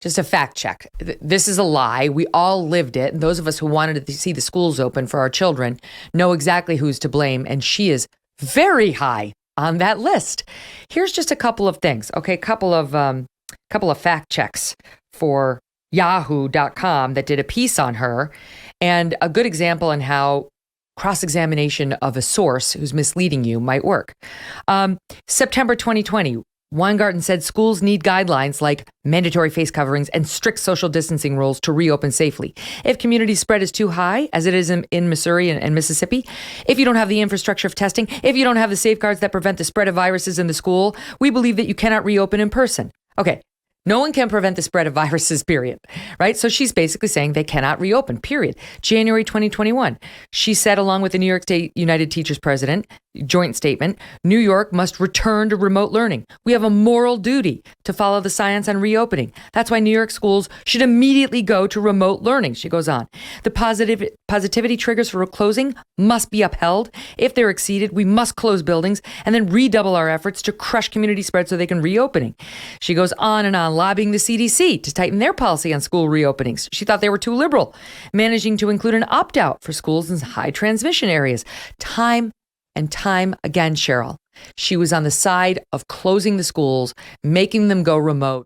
Just a fact check. This is a lie. We all lived it. And those of us who wanted to see the schools open for our children know exactly who's to blame. And she is very high on that list. Here's just a couple of things. Okay, couple of fact checks for yahoo.com that did a piece on her, and a good example on how cross-examination of a source who's misleading you might work. September 2020, Weingarten said schools need guidelines like mandatory face coverings and strict social distancing rules to reopen safely. If community spread is too high, as it is in Missouri and Mississippi, if you don't have the infrastructure of testing, if you don't have the safeguards that prevent the spread of viruses in the school, we believe that you cannot reopen in person. Okay. No one can prevent the spread of viruses, period. Right? So she's basically saying they cannot reopen, period. January 2021, she said, along with the New York State United Teachers President, joint statement, New York must return to remote learning. We have a moral duty to follow the science on reopening. That's why New York schools should immediately go to remote learning, she goes on. The positivity triggers for closing must be upheld. If they're exceeded, we must close buildings and then redouble our efforts to crush community spread so they can reopening. She goes on and on, lobbying the CDC to tighten their policy on school reopenings. She thought they were too liberal, managing to include an opt-out for schools in high transmission areas. Time and time again, Cheryl, she was on the side of closing the schools, making them go remote.